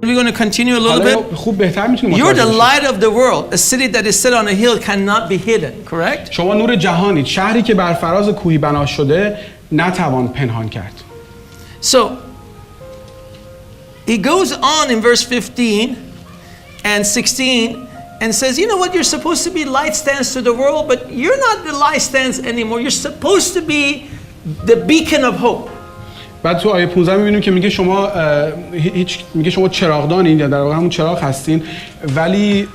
we're going to continue a little bit. خوب بهتر میتونیم You're the light of the world. A city that is set on a hill cannot be hidden, correct? شما نور جهانید. شهری که بر فراز کوهی بنا شده نتوان پنهان کرد. So he goes on in verse 15 and 16 and says, you know what, you're supposed to be light stands to the world, but you're not the light stands anymore. You're supposed to be the beacon of hope. بعد تو آیه 15 می‌بینیم که میگه شما چراغدانین، یا در واقع همون چراغ هستین، ولی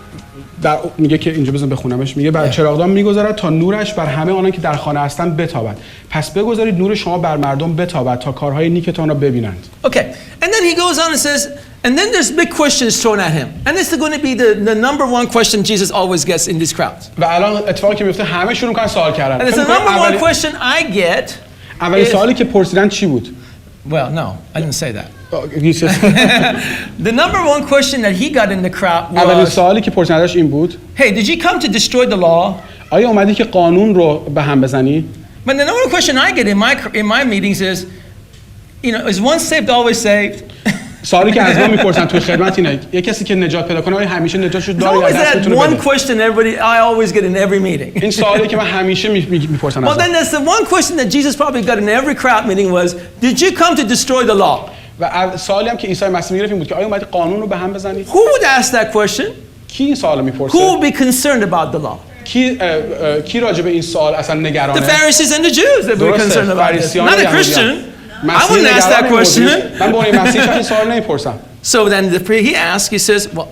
میگه که اینجا بزن بخونمش، میگه بر چراغدان میگذارد تا نورش بر همه آنان که در خانه هستند بتابد. پس بگذارید نور شما بر مردم بتابد تا کارهای نیکتان را ببینند. Okay. And then he goes on and says, and then there's big questions thrown at him. And this is going to be the number one question Jesus always gets in these crowds. و الان اتفاقی که میفته همه شروع می‌کنن سوال کردن. And it's the number one question I get. اولین سوالی که پرسیدن چی بود؟ Well, no, I didn't say that. The number one question that he got in the crowd was, اولین سوالی که پرسیدنش این بود. Hey, did you come to destroy the law? آیا اومدی که قانون رو به هم بزنی؟ But the number one question I get in my meetings is, you know, is one saved always saved? سوالی که از ما میپرسن توی خدمت اینه، یه کسی که نجات پیدا کنه آیا همیشه نجاتش داره یا دست میتونه بده؟ One question I always get in every meeting. این سوالی که من همیشه میپرسن Well, then that's the one question that Jesus probably got in every crowd meeting was, did you come to destroy the law? و سوالی هم که عیسی مسیح میگرفت این بود که آیا اومدی قانون رو به هم بزنی؟ Who would ask that question? کی این سوالو میپرسه؟ Who would be concerned about the law? کی راجع به این سوال اصلا نگرانه؟ The Pharisees and the Jews that were concerned about this. Not a Christian. I wouldn't ask that question. من با این مسیح این سوال نمیپرسم. So then he asks, he says, well,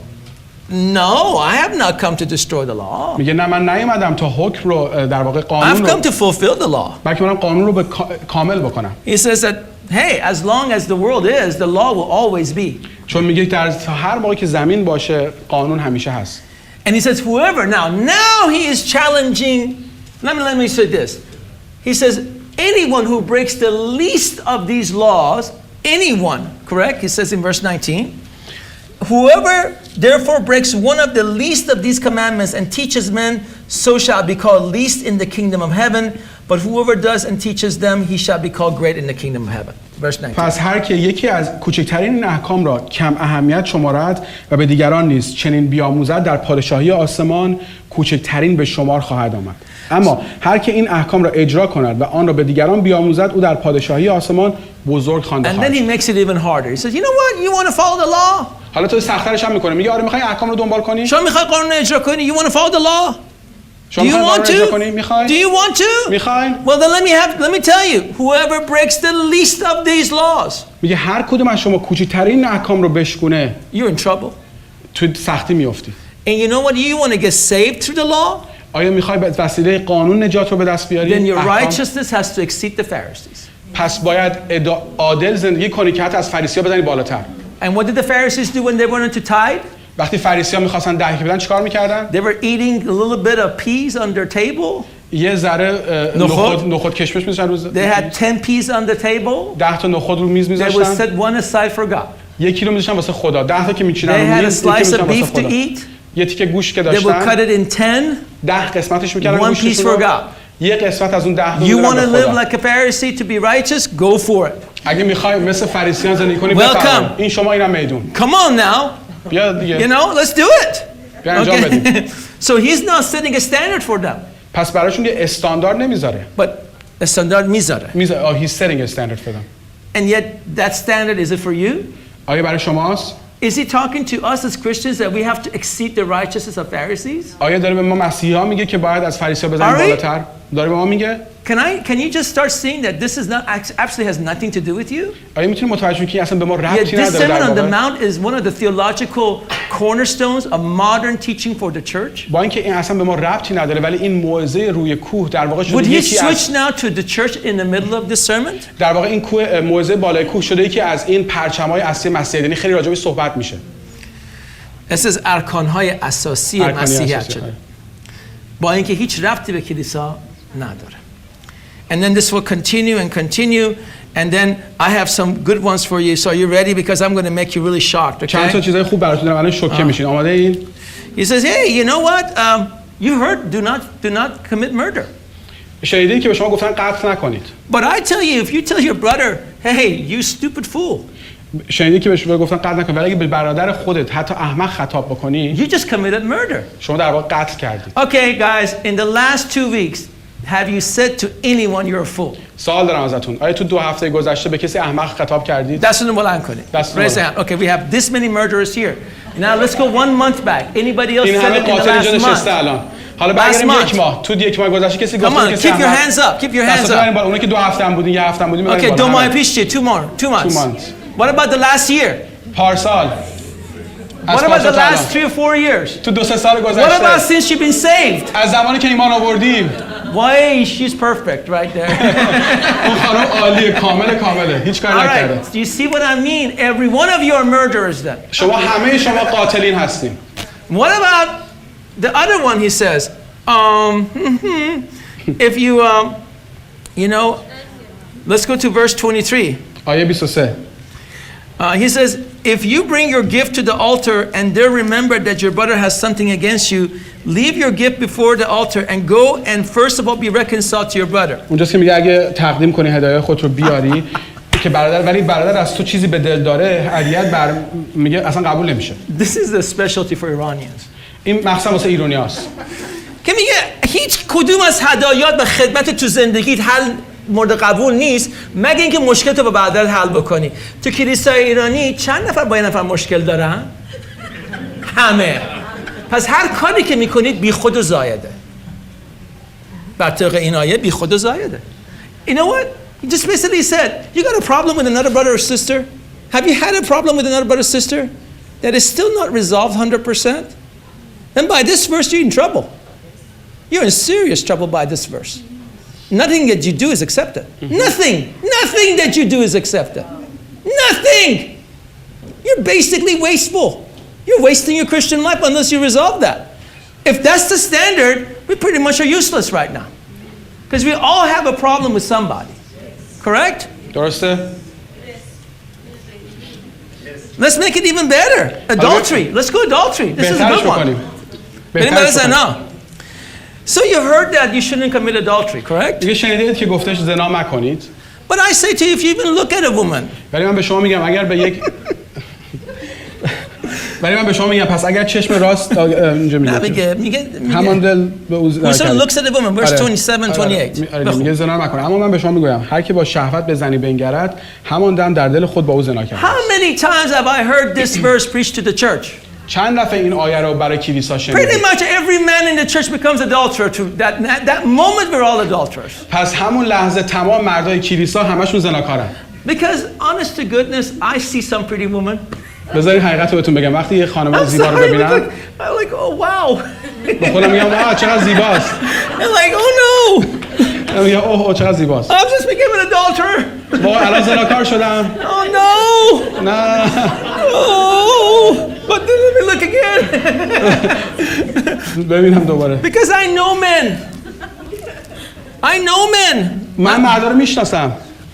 no, I have not come to destroy the law. میگه نه من نیومدم تا حکم رو در واقع قانون رو I've come to fulfill the law. بلکه من قانون رو کامل بکنم. He says that, hey, as long as the world is, the law will always be. چون میگه در هر موقعی که زمین باشه قانون همیشه هست. And he says whoever now he is challenging. Let me say this. He says anyone who breaks the least of these laws, anyone, correct? He says in verse 19, whoever therefore breaks one of the least of these commandments and teaches men, so shall be called least in the kingdom of heaven. But whoever does and teaches them, he shall be called great in the kingdom of heaven. Verse 19. پس هر که یکی از کوچکترین احکام را کم اهمیت شمارد و به دیگران نیز چنین بیاموزد در پادشاهی آسمان کوچکترین به شمار خواهد آمد. اما هر که این احکام را اجرا کند و آن را به دیگران بیاموزد او در پادشاهی آسمان بزرگ خوانده خواهد. And then he makes it even harder. He says, you know what? You want to follow the law? حالا تو سخت‌ترش هم می‌کنه. میگه آره می‌خوای احکام رو دنبال کنی؟ شما می‌خوای قانون اجرا کنی? You want to follow the law? Do you want to? Do you want to? می‌خوای؟ Well, then let me tell you. Whoever breaks the least of these laws. میگه هر کدوم از شما کوچکترین احکام رو بشکنه. You're in trouble. تو سختی می‌افتی. And you know what? You want to get saved through the law? آیا می‌خوای به وسیله قانون نجات رو به دست بیاری؟ Then your righteousness has to exceed the Pharisees. پس باید عادل زندگی کنی که حتی از فریسی‌ها بزنی بالاتر. And what did the Pharisees do when they went into tithe? وقتی فریسی‌ها می‌خواستن دهی بدن چیکار می‌کردن؟ They were eating a little bit of peas on their table. یه ذره نخود کشمش می‌ذاشتن روز. They had 10 peas on the table. 10 تا نخود رو میز می‌ذاشتن. They would set one aside for God. یکی رو می‌ذاشتن واسه خدا. 10 تا که می‌چیدن رو میز، یکی می‌ذاشتن واسه خدا. یه تیکه گوشت که داشتن. They would cut it in 10. 10 قسمتش می‌کردن گوشتش رو. One piece for God. یه قسمت از اون 10 رو You want to live like a Pharisee to be righteous? Go for it. اگه می‌خوای مثل فریسیان زندگی کنی بفرمایید. این شما اینا میدون. Come on now. بیا دیگه. You know, let's do it. Okay. So he's not setting a standard for them. پس براشون یه استاندارد نمیذاره. But استاندارد میذاره. He's setting a standard for them. And yet that standard is it for you? آیا برای شماست؟ Is he talking to us as Christians that we have to exceed the righteousness of Pharisees? آیا داره به ما مسیحا میگه که باید از فریسی‌ها بزنیم بالاتر؟ داره به ما میگه؟ Can you just start seeing that this is not actually has nothing to do with you? آیا میتونی متوجه شی که اصلا به ما ربطی نداره؟ This Sermon on the Mount is one of the theological cornerstones of modern teaching for the church. با اینکه این اصلا به ما ربطی نداره ولی این موعظه روی کوه در واقع شده یکی از Would he switch now to the church in the middle of this sermon? در واقع این کوه موعظه بالای کوه شده یکی از این پرچم‌های اصلی مسیحیت، یعنی خیلی راجع بهش صحبت میشه. از ارکان‌های اساسی مسیحیت شده. با اینکه هیچ ربطی به کلیسا نداره. And then this will continue and continue, and then I have some good ones for you. So are you ready? Because I'm going to make you really shocked. Okay? چند تا چیزای خوب براتون دارم الان شوکه میشین. آماده این؟ He says, hey, you know what? You heard do not commit murder. شنیدین که به شما گفتن قتل نکنید. But I tell you, if you tell your brother, hey, you stupid fool. شنیدی که بهش گفتن قتل نکن، ولی اگه به برادر خودت حتی احمق خطاب بکنی you just committed murder. شما در واقع قتل کردی. Okay, guys, in the last 2 weeks, have you said to anyone you're a fool? سوال دارم ازتون، آیا تو 2 هفته گذشته به کسی احمق خطاب کردید؟ دستتون بلند کنید. Raise your hand. Okay, we have this many murderers here. Now let's go 1 month back. Anybody else said it in the last month? الان. حالا برگردیم 1 ماه. تو 1 ماه گذشته کسی گفت که keep your hands up. Keep your hands up. اونایی که 2 هفته هم بودین، 1 هفته هم بودین. Okay, دو ماه پیش چیه؟ 2 months. 2 months. What about the last year? پارسال. What about the last 3 or 4 years? تو 2-3 سال گذشته. What about since you've been saved? از زمانی که ایمان آوردیم. Why she's perfect right there. اون خانم عالیه، کامله، هیچ کاری نکرده. Do you see what I mean? Every one of you are murderers then. شما همه شما قاتلین هستین. What about the other one? He says, if you, you know, let's go to verse 23. آیه 23. He says, if you bring your gift to the altar and there remember that your brother has something against you, leave your gift before the altar and go and first of all be reconciled to your brother. اونجاست که میگه اگه تقدیم کنی هدایای خودت رو بیاری که برادر از تو چیزی به دل داره، هدیه‌ات میگه اصلا قبول نمیشه. This is the specialty for Iranians. این مخصوصا واسه ایرانیاست. که میگه هیچ کدوم از هدایات و خدمت تو زندگیت حل مورد قبول نیست مگه اینکه مشکل تو با برادرت حل بکنی. تو کلیسای ایرانی چند نفر با یه نفر مشکل دارن؟ همه. پس هر کاری که میکنید بی خود و زایده. بر طبق این آیه بی خود و زایده. You know what? He just basically said, you got a problem with another brother or sister? Have you had a problem with another brother or sister that is still not resolved 100%? Then by this verse you're in trouble. You're in serious trouble by this verse. Nothing that you do is accepted. Nothing that you do is accepted. Nothing. You're basically wasteful. You're wasting your Christian life unless you resolve that. If that's the standard, we pretty much are useless right now. Because we all have a problem with somebody. Correct? درسته؟ Let's make it even better. Adultery. Let's go adultery. This is a good one. Anybody say no? So you heard that you shouldn't commit adultery, correct? دیگه شنیدید که گفتش زنا مکنید. But I say to you, if you even look at a woman. ولی من به شما میگم اگر به یک پس اگر چشم راست اینجا میگه همان دل به او زنا کرد. Whoever looks at a woman, verse 27, 28. میگه زنا مکنه. اما من به شما میگم هر کی با شهوت به زنی بنگرد همان دم در دل خود با او زنا کرد. How many times have I heard this verse preached to the church? چند دفعه این آیه رو برای کلیسا شنیدید؟ Pretty much every man in the church becomes adulterer. To that moment we're all adulterers. پس همون لحظه تمام مردای کلیسا همشون زناکارن. Because honest to goodness, I see some pretty women. بذارید حقیقت رو بهتون بگم وقتی یه خانم زیبا رو ببینم I'm like oh wow. با خودم میگم چقدر زیباست. I'm like oh no. میگم اوه چقدر زیباست. I've just become an adulterer. با الان زناکار شدم. Oh no. نه. Oh. But then let me look again. ببینم دوباره. Because I know men. من مردا رو میشناسم.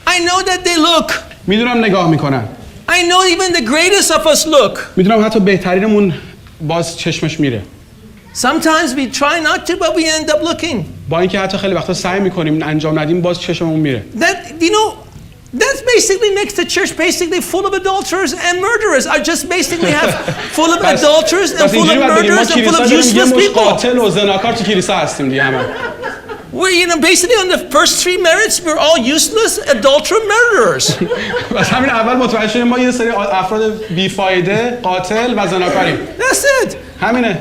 I know that they look. میدونم نگاه میکنن. I know even the greatest of us look. میدونم حتی بهترینمون باز چشمش میره. Sometimes we try not to, but we end up looking. با اینکه حتی خیلی وقتا سعی میکنیم انجام ندیم باز چشممون میره. That you know. That basically makes the church basically full of adulterers and murderers. I just basically have full of adulterers and full of murderers and full of useless people. قاتل و زناکار تو کلیسا هستیم دیگه همه. We're basically on the first 3 merits we're all useless adulterer murderers. بس همین اول متوجه شدیم ما یه سری افراد بیفایده قاتل و زناکاریم. That's it. همینه.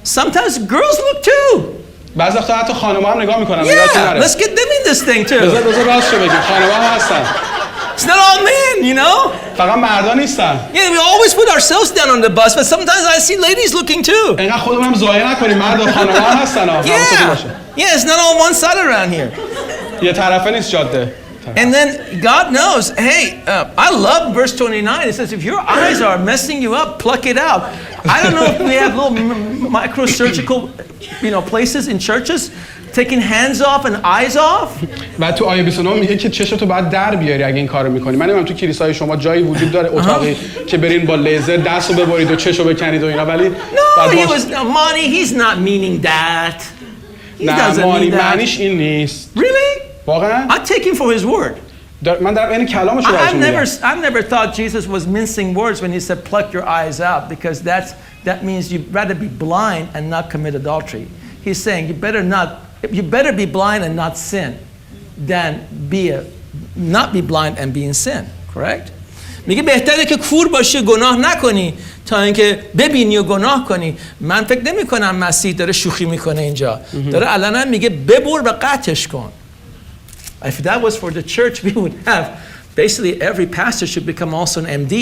Sometimes girls look too. بعضی وقتا حتی خانم‌ها هم نگاه میکنن. Yeah, let's get them in this thing too. بذار راستشو بگیم خانم‌ها هم هستن. It's not all men, you know. فقط مردا نیستن. Yeah, we always put ourselves down on the bus, but sometimes I see ladies looking too. اینقدر خودمون هم ضایع نکنیم مرد و خانم‌ها هم هستن. Yeah, it's not all one side around here. یه طرفه نیست جاده. And then God knows, hey, I love verse 29. It says, if your eyes are messing you up, pluck it out. I don't know if we have little microsurgical, places in churches taking hands off and eyes off. و تو آیه 29 میگه که چشتو باید در بیاری اگه این کارو میکنی. من نمیدونم تو کلیسای شما جایی وجود داره اتاقی که برین با لیزر دستو ببرید و چشو بکنید و اینا ولی Monty, he's not meaning that. He doesn't mean that. معنیش این نیست. Really? واقعا؟ I take him for his word. من در این کلامش رو براتون میگم. I've never thought Jesus was mincing words when he said pluck your eyes out, because that means you'd rather be blind and not commit adultery. He's saying you better be blind and not sin than not be blind and be in sin. Correct? میگه بهتره که کور باشی گناه نکنی تا اینکه ببینی و گناه کنی. من فکر نمی کنم مسیح داره شوخی میکنه اینجا. داره علنا میگه ببر و قطعش کن. If that was for the church, we would have basically every pastor should become also an MD.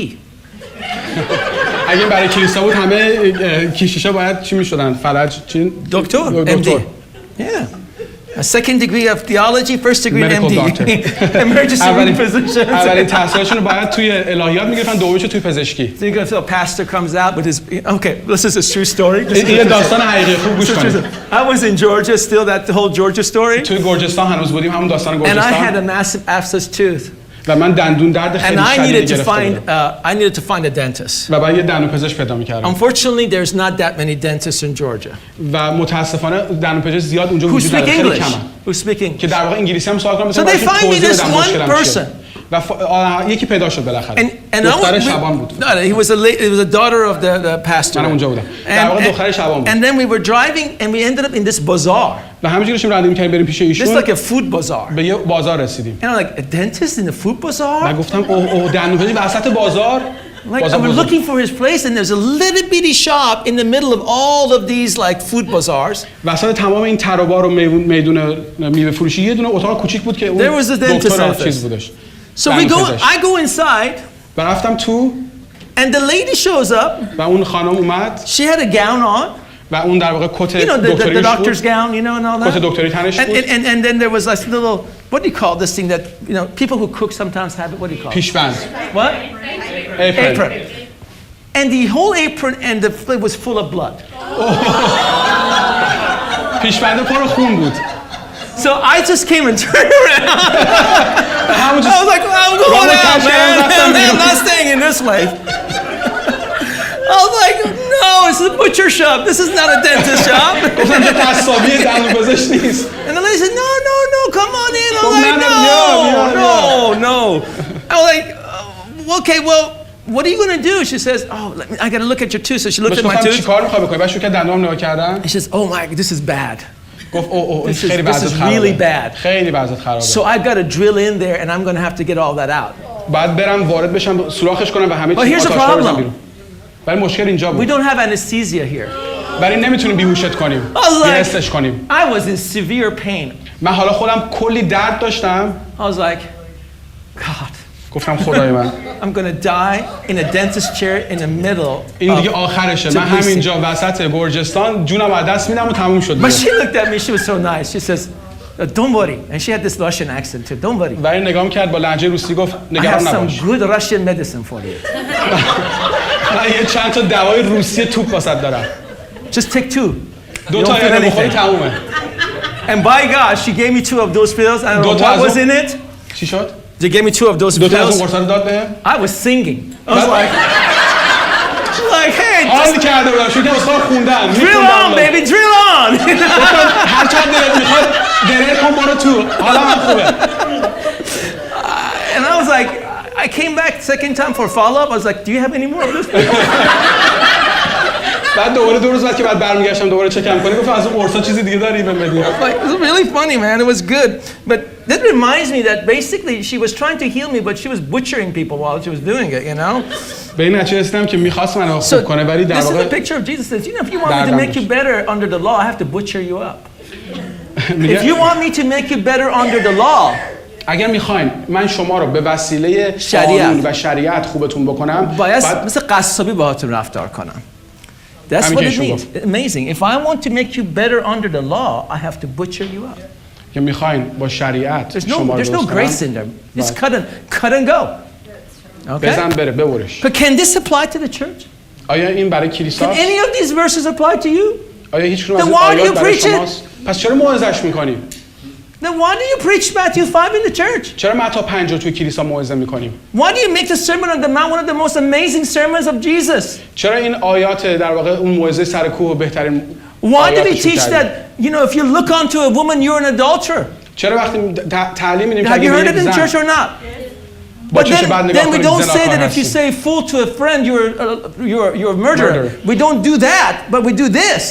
اگه برای کلیسا بود همه کشیشا باید چی میشدن؟ فلج چی؟ دکتر. MD. Yeah. A second degree of theology, first degree Medical MD. doctor. Emergency room physician. اولین تحصیلشون رو باید توی الهیات میگرفتن، دومیشو توی پزشکی. So you're going to a pastor comes out with his okay, this is a true story. این داستان حقیقی خوب گوش کنید. I was in Georgia still, that the whole Georgia story. توی گرجستان هنوز بودیم، همون داستان گرجستان. And I had a massive abscess tooth. و من دندون درد خیلی شدیدی گرفته بودم. I needed to find a dentist. و باید یه دندونپزشک پیدا می‌کردم. Unfortunately, there's not that many dentists in Georgia. و متاسفانه دندونپزشک زیاد اونجا وجود نداره، خیلی کمه. Who speak English? که در واقع انگلیسی هم سوال کنم مثلا برای توضیح بدم مشکلم چیه. و یکی پیدا شد بالاخره. دختر شبان بود. No, it was a daughter of the pastor. من اونجا بودم. در واقع دختر شبان بود. And then we were driving and we ended up in this bazaar. و همینجوری داشتیم رانندگی می‌کردیم بریم پیش ایشون. It's like a food bazaar. به یه بازار رسیدیم. And I'm like, a dentist in the food bazaar? من گفتم اوه دندونپزشک وسط بازار. Like I was looking for his place and there's a little bitty shop in the middle of all of these like food bazaars. وسط تمام این تر و بار و میدون میوه فروشی یه دونه اتاق کوچیک بود که اون دکتر چیز بودش. So I go inside. و رفتم تو. And the lady shows up. و اون خانم اومد. She had a gown on. و اون در واقع کت دکتریش بود. The doctor's gown, you know, and all that. کت دکتری تنش بود. And then there was this little, what do you call this thing that, you know, people who cook sometimes have it, what do you call it? پیشبند. What? Apron. And the whole apron and the plate was full of blood. پیشبند پر خون بود. So I just came and turned around. I was like, I'm going out, man. I'm not staying in this life. I was like, no, it's a butcher shop. This is not a dentist shop. And the lady said, no, come on in. I was like, no. I was like, okay, well, what are you going to do? She says, I got to look at your tooth. So she looked at my tooth. She says, oh my, this is bad. This is really bad. So I got to drill in there and I'm going to have to get all that out. But here's the problem. We don't have anesthesia here. برای نمیتونیم بیهوشت کنیم. بیهستش کنیم. I was in severe pain. من حالا خودم کلی درد داشتم. I was like, God. گفتم خدای من. I'm going to die in a dentist chair in the middle. این دیگه آخرشه. من همینجا وسط گرجستان جونم از دست میدم و تموم شد. But she looked at me. She was so nice. She says, don't worry. And she had this Russian accent too. Don't worry. ولی نگام کرد با لهجه روسی گفت نگران نباش. I have some good Russian medicine for you. من یه چند تا دوای روسی توپ واسط دارم. Just take 2. دو تا اینو بخوری تمومه. And by God, she gave me 2 of those pills. I don't know what was in it. چی شد؟ They gave me 2 of those pills. I was singing. I was like, hey, drill on, baby, drill on. And I was like, I came back second time for follow-up. I was like, do you have any more of this? بعد دوباره 2 روز بعد که بعد برمیگشتم دوباره چکم کنی گفتم از اون قرصا چیزی دیگه داری بهم بدی. It was really funny, man. It was good. But that reminds me that basically she was trying to heal me, but she was butchering people while she was doing it, you know? به این نتیجه رسیدم که می‌خواست منو خوب کنه ولی در واقع This is the picture of Jesus says, you know, if you want me to make you better under the law, I have to butcher you up. If you want me to make you better under the law, اگر میخواین من شما رو به وسیله قانون و شریعت خوبتون بکنم باید مثل قصابی باهاتون رفتار کنم. That's what it means. Amazing. If I want to make you better under the law, I have to butcher you up. که میخواین با شریعت شما رو There's no grace in there. It's cut and go. Okay? بزن بره ببرش. But can this apply to the church? آیا این برای کلیسا؟ Can any of these verses apply to you? آیا هیچ کدوم از این آیات برای شماست؟ پس چرا موعظه‌اش میکنیم؟ Then why do you preach Matthew 5 in the church? چرا متی 5 رو توی کلیسا موعظه میکنیم؟ Why do you make the Sermon on the Mount one of the most amazing sermons of Jesus? چرا این آیات در واقع اون موعظه سر کوه بهترین Why do we teach that, you know, if you look onto a woman you're an adulterer? چرا وقتی تعلیم میدیم که Have you heard it in church or not? با But چشم بد then نگاه we کنید don't say زناکار that if you هستید. say fool to a friend, you're a murderer. We don't do that, but we do this.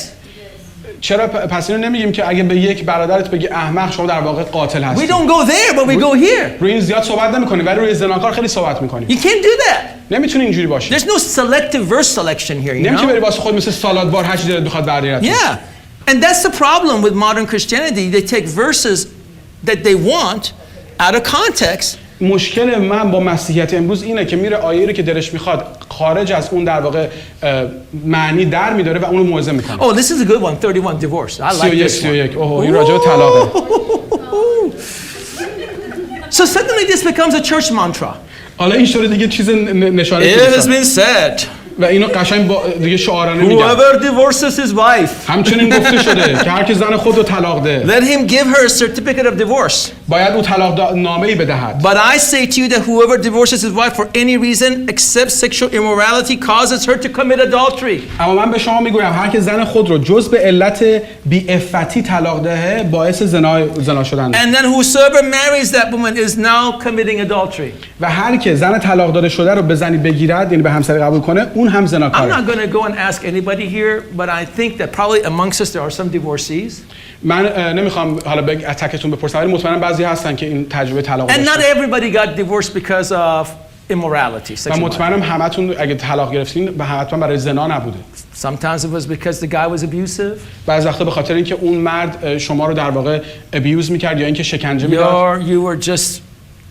چرا پس اینو نمیگیم که اگه به یک برادرت بگی احمق شما در واقع قاتل We هستی؟ don't go there, but we go here. روی این زیاد صحبت نمی‌کنیم ولی روی زناکار خیلی صحبت می‌کنیم. You can't do that. نمیتونه اینجوری باشه. There's no selective verse selection here, you نمیشه بری know? واسه خود مثل سالاد بار هر چی دلت بخواد برداری. Yeah. And that's the problem with modern Christianity. They take verses that they want out of context. مشکل من با مسیحیت امروز اینه که میره آیه‌ای رو که دلش میخواد خارج از اون در واقع معنی در میداره و اونو موعظه میکنه. Oh, this is a good one, 31 divorce. I like this one. اوه این راجع به طلاقه. So suddenly this becomes a church mantra. حالا این شده دیگه چیز نشانه It has کلیسا been said. و اینو قشنگ با دیگه شعارانه میگن. Whoever divorces his wife, همچنین گفته شده که هر کی زن خود رو طلاق ده let him give her a certificate of divorce. باید او طلاق نامه‌ای بدهد. But I say to you that whoever divorces his wife for any reason except sexual immorality causes her to commit adultery. اما من به شما میگویم هر کی زن خود رو جز به علت بی‌عفتی طلاق دهه باعث زنا شدن. And then whosoever marries that woman is now committing adultery. و هر کی زن طلاق داده شده رو به زنی بگیرد یعنی به همسری قبول کنه اون هم I'm زناکاره. not going to go and ask anybody here, but I think that probably amongst us there are some divorcees. من نمیخوام حالا از تکتون بپرسم ولی مطمئنم بعضی هستن که این تجربه طلاق And not داشتن. everybody got divorced because of immorality. و Sexual immorality. مطمئنم همتون اگه طلاق گرفتین به حتما برای زنا نبوده. Sometimes it was because the guy was abusive. بعضی وقتا به خاطر اینکه اون مرد شما رو در واقع ابیوز می‌کرد یا اینکه شکنجه می‌داد.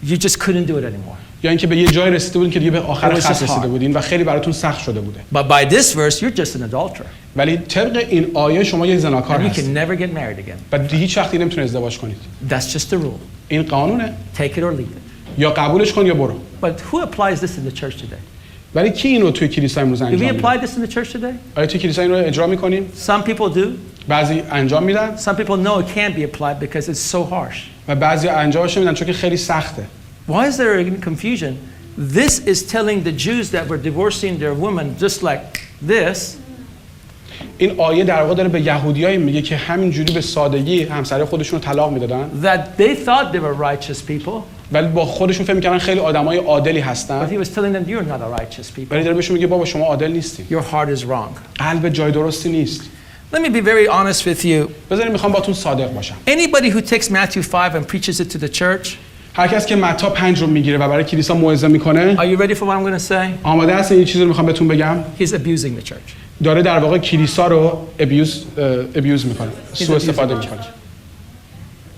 You just couldn't do it anymore. یا اینکه به یه جای رسیده بودین که دیگه به آخر It was خط just رسیده hard. بودین و خیلی براتون سخت شده بوده. But by this verse, you're just an adulterer. ولی طبق این آیه شما یه زناکار And you هستید can never get married again. و دیگه هیچ وقتی نمیتونید ازدواج کنید. That's just the rule. این قانونه. Take it or leave it. یا قبولش کن یا برو. But who applies this in the church today? ولی کی اینو توی کلیسا امروز Do we انجام apply میده؟ this in the church today? آیا توی کلیسا این رو اجرا می‌کنیم؟ Some people do. بعضی انجام میدن Some people know it can't be applied because it's so harsh. و بعضی انجامش نمیدن چون که خیلی سخته. Why is there a confusion? This is telling the Jews that were divorcing their women just like this. این آیه در واقع داره به یهودیایی میگه که همینجوری به سادگی همسر خودشون رو طلاق میدادن That they thought they were righteous people. ولی با خودشون فکر می‌کردن خیلی آدمای عادلی But هستن. he was telling them, you're not a righteous people. ولی داره بهشون میگه بابا شما عادل نیستین. Your heart is wrong. قلب جای درستی نیست. Let me be very honest with you. بذارید میخوام باتون صادق باشم. Anybody who takes Matthew 5 and preaches it to the church, هر کس که متی 5 رو میگیره و برای کلیسا موعظه میکنه are you ready for what I'm going to say? آماده هستین این چیزی رو میخوام بهتون بگم He's abusing the church. داره در واقع کلیسا رو ابیوز میکنه سوء استفاده میکنه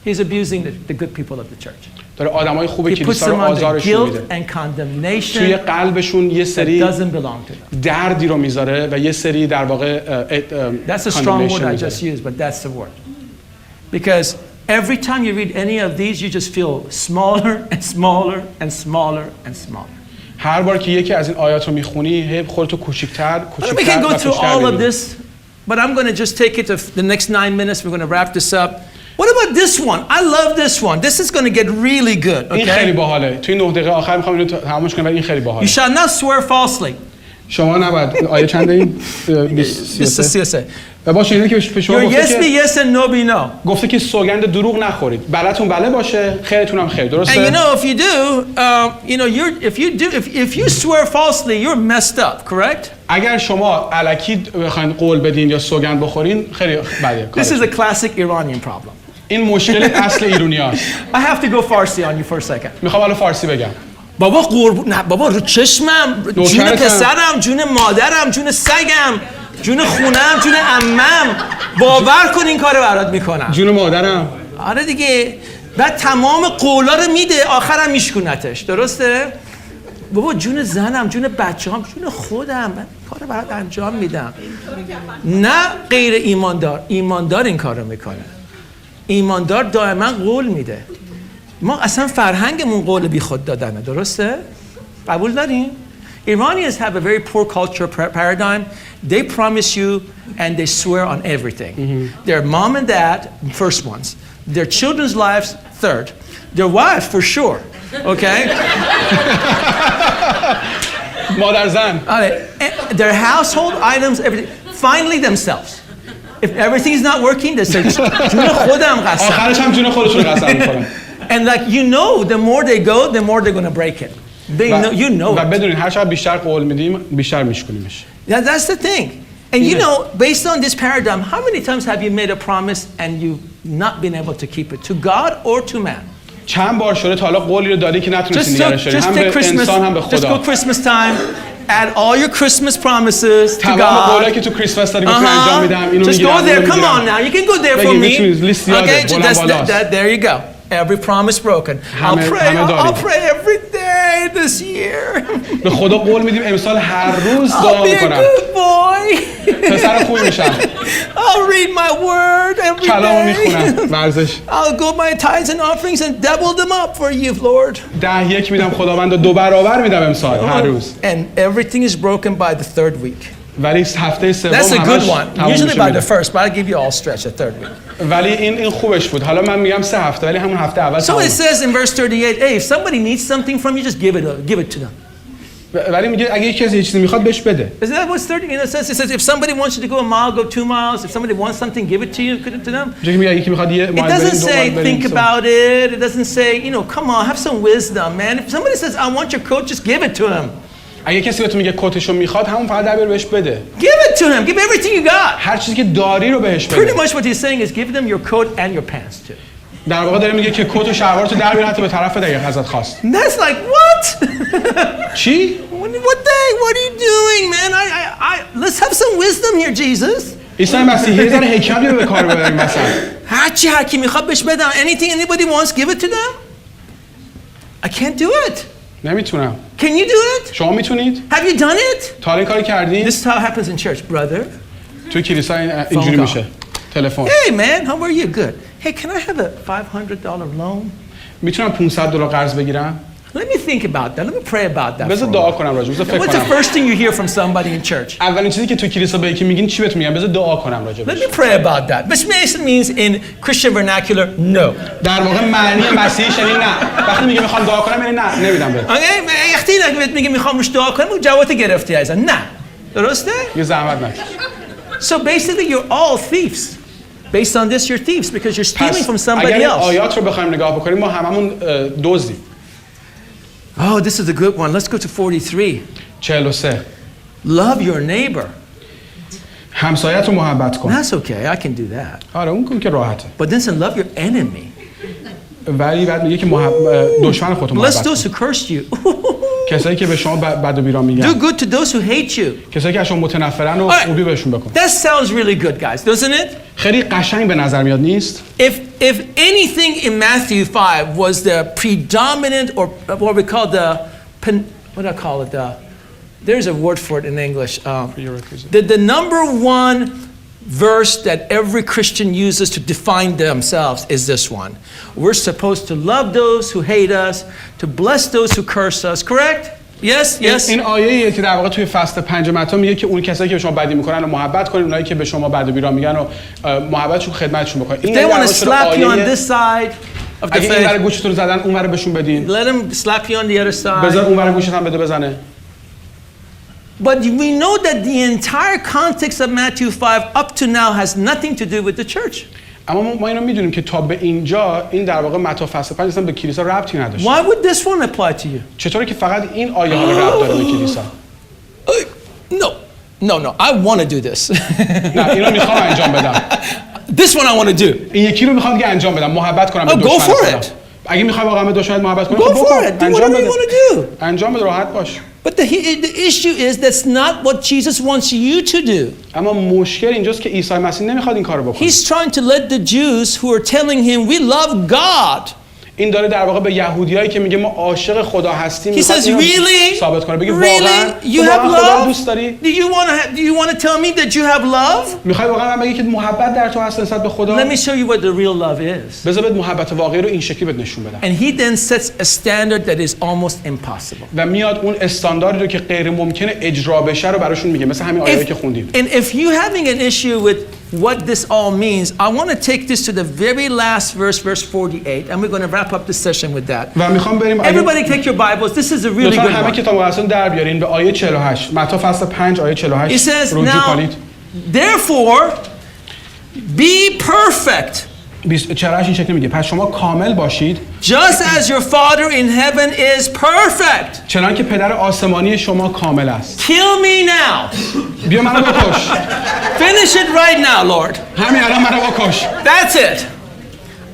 He's abusing the good people of the church. داره آدمای خوب He puts کلیسا رو them under آزارشون guilt میده and condemnation توی قلبشون یه that سری doesn't belong to them. دردی رو میذاره و یه سری در واقع That's a strong word I just used, but that's the word. Because every time you read any of these, you just feel smaller and smaller and smaller and smaller. هر بار که یکی از این آیات رو میخونی خودتو کوچیک‌تر We can کوچیک‌تر go و through کوچیک‌تر all of می‌بینی. this, but I'm going to just take it to the next 9 minutes. We're going to wrap this up. What about this one? I love this one. This is going to get really good. این خیلی Okay? باحاله توی 9 دقیقه آخر می‌خوام اینو تمامش کنم ولی این خیلی You باحاله shall not swear falsely. شما نباید آیه چنده این This is CSA. و باشه اینه که به شما Your گفته yes be که yes and no be no. گفته که سوگند دروغ نخورید بلتون بله باشه خیرتون هم خیر And you درسته know, if you do, if you swear falsely, you're messed up. Correct? اگر شما الکی بخواید قول بدین یا سوگند بخورین خیلی بده This is کارتون. a classic Iranian problem. این مشکل اصل ایرانیاست I have to go Farsi on you for a second. میخوام حالا فارسی بگم بابا نه بابا رو چشمم جون نوکرتم. پسرم جون مادرم جون سگم جون خونم جون عمم باور کن این کارو برات میکنم جون مادرم آره دیگه بعد تمام قولا رو میده آخرم میشکونتش درسته بابا جون زنم جون بچه‌ام جون خودم من کارو برات انجام میدم نه غیر ایماندار این کارو میکنه ایماندار دائما قول میده ما اصلا فرهنگمون قول بی خود دادنه درسته؟ قبول داریم؟ Iranians have a very poor culture paradigm. They promise you and they swear on everything. Their mom and dad, first ones. Their children's lives, third. Their wife, for sure. Okay? مادر زن Their household items, everything. Finally, themselves. If everything's not working, they say, جون خودم قسم. آخرش هم جون خودشون قسم می‌خورن And like you know, the more they go, the more they're going to break it. They know, you know و it. بدونید هر چقدر بیشتر قول میدیم بیشتر میشکنیمش. That's the thing. And you know, based on this paradigm, how many times have you made a promise and you've not been able to keep it? To God or to man? چند بار شده تا حالا قولی رو دادی که نتونستی نگرش داری، هم به Christmas, انسان هم به just خدا. go Christmas time, add all your Christmas promises to تمام God. قولایی که تو کریسمس داری گفتی انجام میدم، اینو Just میگیرم. go there. Come on now, you can go there for me. Okay, there you go. Every promise broken. I'll pray every day this year. به خدا قول میدیم امسال هر روز دعا I'll میکنم. be a good boy. پسر خوبی میشم. I'll read my word every کلامو day. میخونم. ورزش. I'll go my tithes and offerings and double them up for you, Lord. 10 میدم خداوند، 2 برابر میدم امسال هر روز. And everything is broken by the third week. ولی هفته سوم That's a good one. Usually by the میشه. first, but I'll give you all stretch the third week. ولی این خوبش بود. حالا من میگم 3 هفته ولی همون هفته اول. So it says in verse 38, hey, if somebody needs something from you, just give it to them. ولی میگه اگه یک کسی یه چیزی میخواد بهش بده. Isn't that what's 30? You know, it says if somebody wants you to go a mile, go 2 miles. If somebody wants something, give it to you, give it to them. It doesn't say think about it. It doesn't say, you know, come on, have some wisdom, man. If somebody says I want your coat, just give it to him. اگه کسی بهتون میگه کتشو میخواد همون فقط در بیار بهش بده. Give it to him. Give everything you got. هر چیزی که داری رو بهش بده. Pretty much what he's saying is give them your coat and your pants too. در واقع داره میگه که کت و شلوارتو در بیار حتی به طرف دیگه ازت خواست. That's like what? چی؟ What are you doing, man? Let's have some wisdom here, Jesus. عیسی مسیح یه ذره حکمت رو به کار ببریم مثلا. هر کی میخواد بهش بدم. Anything anybody wants, give it to them. I can't do it. نمیتونم. Can you do it? شما میتونید؟ Have you done it? تا این کارو کردین؟ This is how it happens in church, brother. تو کلیسا اینجوری میشه. تلفن. Hey man, how are you? Good. Hey, can I have a $500 loan? میتونم $500 قرض بگیرم؟ Let me think about that. Let me pray about that. بذار دعا کنم راجع بهش. What's the first thing you hear from somebody in church? اولین چیزی که تو کلیسا به یکی میگین چی بهتون میگن؟ بذار دعا کنم راجع بهش. Let me pray about that. Which means in Christian vernacular, no. در واقع معنی مسیحیش یعنی نه. وقتی میگه میخوام دعا کنم یعنی نه، نمیدم بهت. Okay, وقتی بهت میگه میخوام روش دعا کنم، جواب گرفتی عزیزم. نه. درسته؟ یه زحمت نکش. So basically you're all thieves. Based on this you're thieves because you're stealing from somebody اگر else. آیات رو بخوایم نگاه بکنیم ما هممون دزدیم. Oh, this is a good one. Let's go to 43. 43. Love your neighbor. همسایت رو محبت کن. That's okay. I can do that. آره اون که راحته. But then say love your enemy. ولی بعد میگه که دشمن خودت محبت Bless کن. those who curse you. کسایی که به شما بد و بیران میگن. Do good to those who hate you. کسایی که از شما متنفرن و خوبی بهشون بکن. That sounds really good, guys, doesn't it? خیلی قشنگ به نظر میاد نیست؟ If anything in Matthew 5 was the predominant or what we call what do I call it? There's a word for it in English. The number one verse that every Christian uses to define themselves is this one. We're supposed to love those who hate us, to bless those who curse us, correct? Yes. این آیه‌ای که در واقع توی فصل 5 متی میگه که اون کسایی که به شما بدی میکنن رو محبت کنید، اونایی که به شما بد و بیران میگن رو محبتشون خدمتشون بکنید. If they want to slap you on this side of the اگه این ور face, گوشتون رو زدن اون ور بهشون بدین. let them slap you on the other side. بذار اون ور گوشت هم بزنه. But we know that the entire context of Matthew 5 up to now has nothing to do with the church. اما ما اینو میدونیم که تا به اینجا این در واقع متی فصل 5 اصلا به کلیسا ربطی نداشت. Why would this one apply to you? چطوره که فقط این آیه ها ربط داره به کلیسا؟ No. I want to do this. نه اینو میخوام انجام بدم. This one I want to do. این یکی رو میخوام دیگه انجام بدم، محبت کنم به دشمن. Go for it. اگه میخوای واقعا به دشمن محبت کنی Go for it. Do whatever you want to do. انجام بده، راحت باش. But the issue is that's not what Jesus wants you to do. اما مشکل اینجاست که عیسی مسیح نمیخواد این کارو بکنه. He's trying to let the Jews who are telling him we love God. این داره در واقع به یهودیایی که میگه ما عاشق خدا هستیم He says really ثابت کنه. بگه واقعا you have love. دوست داری؟ Do you want to tell me that you have love? میخوای واقعا من بگی که محبت در تو هست نسبت به خدا؟ Let me show you what the real love is. بذار بهت محبت واقعی رو این شکلی بهت نشون بدم. And he then sets a standard that is almost impossible. و میاد اون استانداردی رو که غیر ممکنه اجرا بشه رو براشون میگه، مثل همین آیه‌ای که خوندیم. And if you having an issue with what this all means, I want to take this to the very last verse 48, and we're going to wrap up the session with that. و میخوام بریم Everybody take your Bibles. This is a really good همه one. کتاب مقدسون در بیارین به آیه 48. متی فصل 5 آیه 48 It says رجوع now, کنید. therefore, be perfect 48 این شکلی میگه پس شما کامل باشید just as your Father in heaven is perfect. چنان که پدر آسمانی شما کامل است. Kill me now. بیا منو بکش. Finish it right now, Lord. همین الان منو بکش. That's it.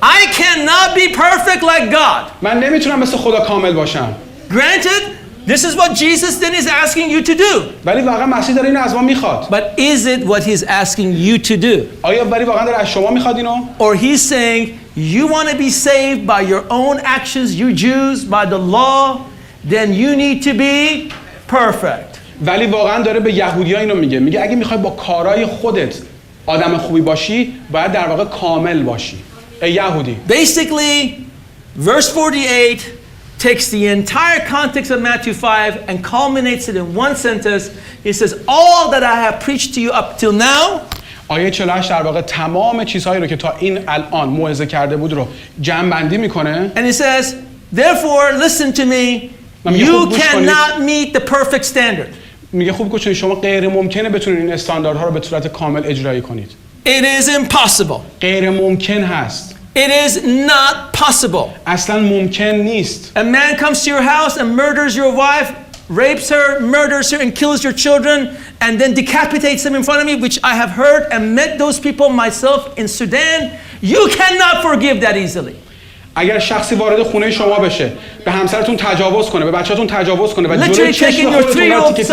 I cannot be perfect like God. من نمیتونم مثل خدا کامل باشم. Granted, this is what Jesus then is asking you to do. ولی واقعا مسیح داره اینو از ما میخواد. But is it what he's asking you to do? آیا ولی واقعا داره از شما میخواد اینو؟ Or he's saying you want to be saved by your own actions, you Jews, by the law, then you need to be perfect. ولی واقعا داره به یهودی‌ها اینو میگه اگه میخوای با کارهای خودت آدم خوبی باشی باید در واقع کامل باشی. ای یهودی. Basically, verse 48 takes the entire context of Matthew 5 and culminates it in one sentence. He says, all that I have preached to you up till now. آیه 48 در واقع تمام چیزهایی رو که تا این الان موعظه کرده بود رو جمع بندی میکنه. And he says, therefore, listen to me. You cannot meet the perfect standard. میگه خوب گوش کنید شما غیر ممکنه بتونید این استانداردها رو به صورت کامل اجرایی کنید. It is impossible. غیر ممکن هست. It is not possible. اصلا ممکن نیست. A man comes to your house and murders your wife, rapes her, murders her, and kills your children, and then decapitates them in front of me, which I have heard and met those people myself in Sudan. You cannot forgive that easily. اگر شخصی وارد خونه شما بشه، به همسرتون تجاوز کنه، به بچه‌تون تجاوز کنه و جلوی چشم خودتون رو تیکه تیکه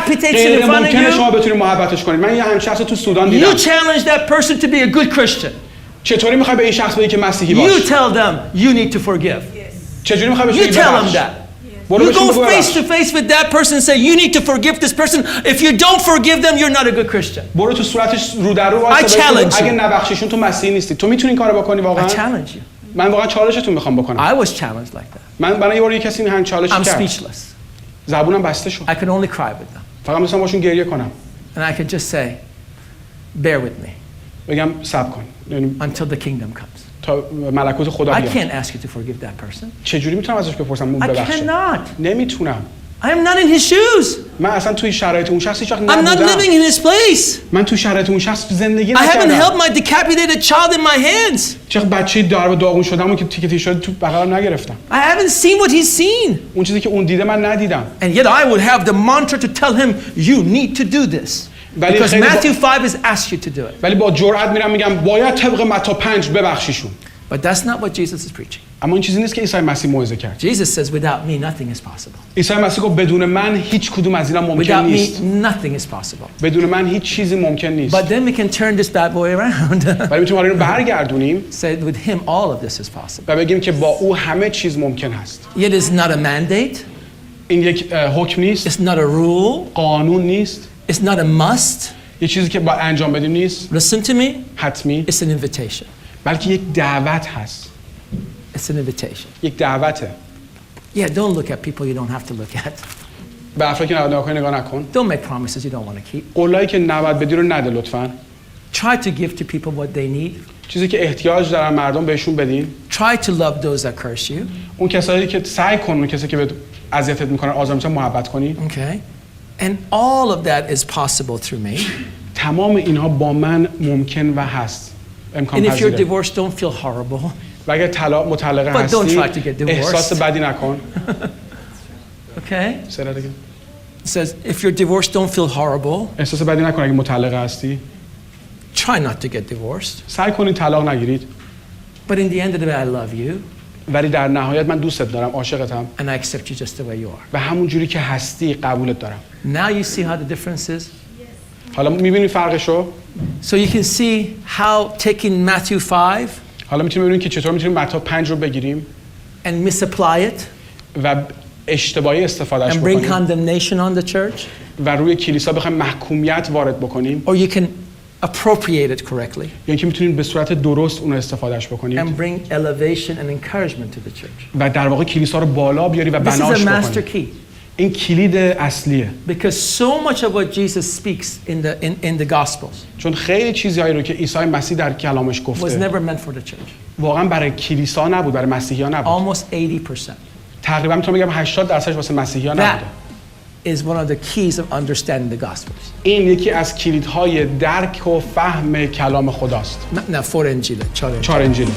بکنه، غیر ممکنه شما بتونید محبتش کنید. من یه همین شخص تو سودان دیدم. You challenge that person to be a good Christian. چطوری میخوای به این شخص بگی که مسیحی باش؟ You tell them you need to forgive. چجوری میخوای بهش You بگی tell them that. You go face to face with that person and say you need to forgive this person. If you don't forgive them, you're not a good Christian. برو تو صورتش رو در رو وایسا. اگه نبخشیشون تو مسیحی نیستی. تو میتونی این کارو بکنی واقعا؟ I challenge you. من واقعا چالشتون میخوام بکنم. I was challenged like that. من برای یه بار یه کسی این هم چالش کرد. I'm speechless. زبونم بسته شد. I could only cry with them. فقط میتونم باشون گریه کنم. And I could just say, bear with me. بگم صبر کن. Until the kingdom comes. تا ملکوت خدا بیاد. I can't ask you to forgive that person. چجوری میتونم ازش بپرسم اون ببخشه؟ I cannot. نمیتونم. I am not in his shoes. من اصلا توی شرایط اون شخص هیچ وقت نبودم. I'm not living in his place. من توی شرایط اون شخص زندگی نکردم. I haven't held my decapitated child in my hands. چه بچه‌ای داغون شده‌مو که تیکه تیکه شده تو بغلم نگرفتم. I haven't seen what he's seen. اون چیزی که اون دیده من ندیدم. And yet I would have the mantra to tell him you need to do this. Because Matthew 5 has asked you to do it. ولی با جرأت میرم میگم باید طبق متی 5 ببخشیشون. But that's not what Jesus is preaching. اما این چیزی نیست که عیسی مسیح موعظه کرد. Jesus says without me nothing is possible. عیسی مسیح گفت بدون من هیچ کدوم از اینا ممکن نیست. Without me nothing is possible. بدون من هیچ چیزی ممکن نیست. But then we can turn this bad boy around. ولی میتونیم اینو برگردونیم. Say with him all of this is possible. و بگیم که با او همه چیز ممکن است. It is not a mandate. این یک حکم نیست. It's not a rule. قانون نیست. It's not a must. یه چیزی که با انجام بدیم نیست. Listen to me. حتمی. It's an invitation. بلکه یک دعوت هست. It's an invitation. یک دعوته. Yeah, don't look at people you don't have to look at. به افرادی که نگاه نکن. Don't make promises you don't want to keep. قولایی که نباید بدی رو نده لطفاً. Try to give to people what they need. چیزی که احتیاج دارن مردم بهشون بدین. Try to love those that curse you. اون کسایی که سعی کن اون کسی که به اذیتت میکنن آزار میشن محبت کنی. Okay. And all of that is possible through me. تمام اینها با من ممکن و هست. امکان پذیره. And if you're پذیره. divorced, don't feel horrible. و اگه مطلقه But don't هستی try to get divorced. احساس بدی نکن. Okay. Say that again. It says if you're divorced, don't feel horrible. احساس بدی نکن اگه مطلقه هستی. Try not to get divorced. سعی کنید طلاق نگیرید. But in the end of the day, I love you. ولی در نهایت من دوستت دارم، عاشقتم. And I accept you just the way you are. و همون جوری که هستی قبولت دارم. Now you see how the difference is. حالا می‌بینید فرقشو؟ So you can see how taking Matthew 5 حالا می‌تونیم ببینیم که چطور می‌تونیم متی 5 رو بگیریم and misapply it و اشتباهی استفادهش and bring بکنیم condemnation on the church. و روی کلیسا بخوایم محکومیت وارد بکنیم. Or you can appropriate it correctly. یعنی که می‌تونیم به صورت درست اون استفادهش بکنیم. And bring elevation and encouragement to the church. و در واقع کلیسا رو بالا بیاری و بناش بکنیم. This is a master بکنیم. key. این کلید اصلیه. Because so much of what Jesus speaks in the Gospels چون خیلی چیزهایی رو که عیسی مسیح در کلامش was گفته never meant for the church. واقعا برای کلیسا نبود، برای مسیحیان نبود. Almost 80%. تقریبا میتونم بگم 80% واسه مسیحیان نبوده. is one of the keys of understanding the Gospels. این یکی از کلیدهای درک و فهم کلام خداست. نه فور انجیل، چهار انجیل.